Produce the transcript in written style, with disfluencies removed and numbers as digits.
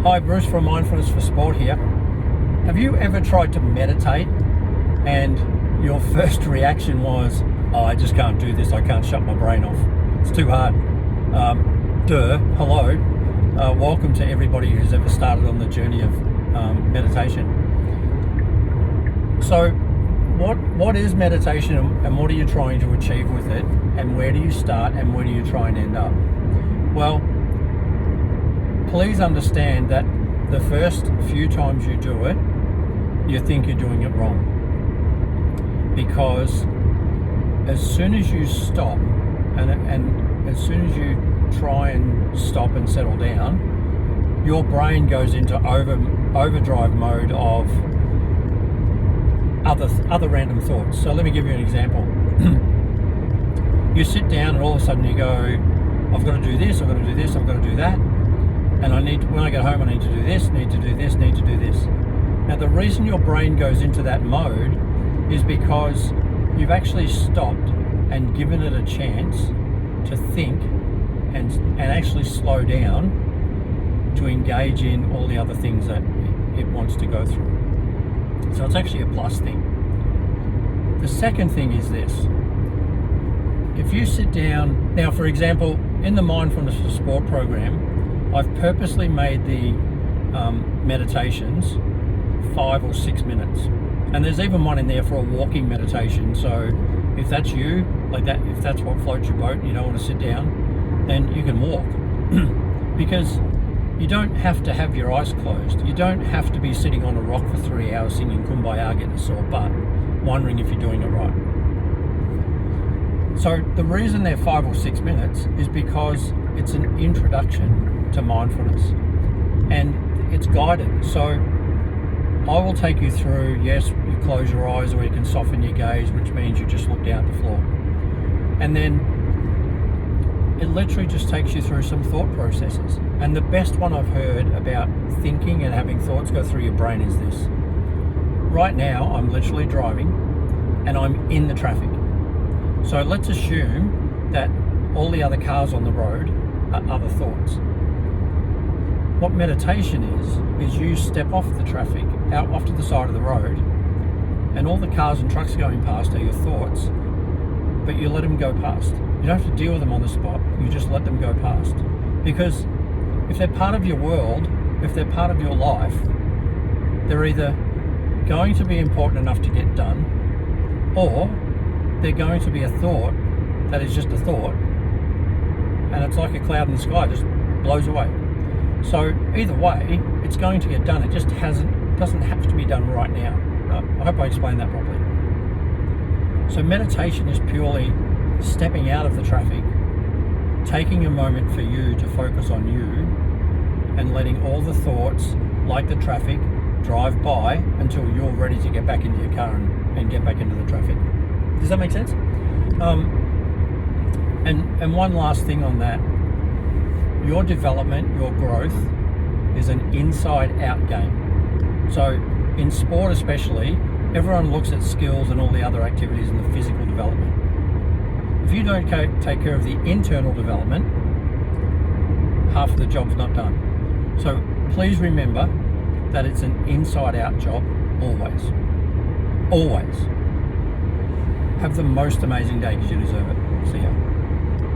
Hi, Bruce from Mindfulness for Sport here. Have you ever tried to meditate and your first reaction was, oh, I just can't do this, I can't shut my brain off, it's too hard? Hello. Welcome to everybody who's ever started on the journey of meditation. So what is meditation and what are you trying to achieve with it, and where do you start and where do you try and end up? Well, please understand that the first few times you do it, you think you're doing it wrong. Because as soon as you stop and as soon as you try and stop and settle down, your brain goes into overdrive mode of other random thoughts. So let me give you an example. You sit down and all of a sudden you go, I've got to do this, I've got to do this, I've got to do that. And when I get home, I need to do this, need to do this, need to do this. Now, the reason your brain goes into that mode is because you've actually stopped and given it a chance to think and actually slow down to engage in all the other things that it wants to go through. So it's actually a plus thing. The second thing is this. If you sit down, now for example, in the Mindfulness for Sport program, I've purposely made the meditations 5 or 6 minutes, and there's even one in there for a walking meditation. So if that's you, like that, if that's what floats your boat and you don't want to sit down, then you can walk. Because you don't have to have your eyes closed. You don't have to be sitting on a rock for 3 hours singing Kumbaya, getting a sore butt, wondering if you're doing it right. So the reason they're 5 or 6 minutes is because it's an introduction to mindfulness, and it's guided. So I will take you through, yes, you close your eyes or you can soften your gaze, which means you just look down at the floor. And then it literally just takes you through some thought processes. And the best one I've heard about thinking and having thoughts go through your brain is this. Right now, I'm literally driving and I'm in the traffic. So let's assume that all the other cars on the road are other thoughts. What meditation is you step off the traffic, out off to the side of the road, and all the cars and trucks going past are your thoughts, but you let them go past. You don't have to deal with them on the spot, you just let them go past. Because if they're part of your world, if they're part of your life, they're either going to be important enough to get done, or they're going to be a thought that is just a thought, and it's like a cloud in the sky, just blows away. So either way, it's going to get done. It just doesn't have to be done right now. I hope I explained that properly. So meditation is purely stepping out of the traffic, taking a moment for you to focus on you, and letting all the thoughts, like the traffic, drive by until you're ready to get back into your car and get back into the traffic. Does that make sense? And one last thing on that. Your development, your growth is an inside-out game. So in sport especially, everyone looks at skills and all the other activities in the physical development. If you don't take care of the internal development, half of the job's not done. So please remember that it's an inside-out job, always. Always. Have the most amazing day because you deserve it. See ya.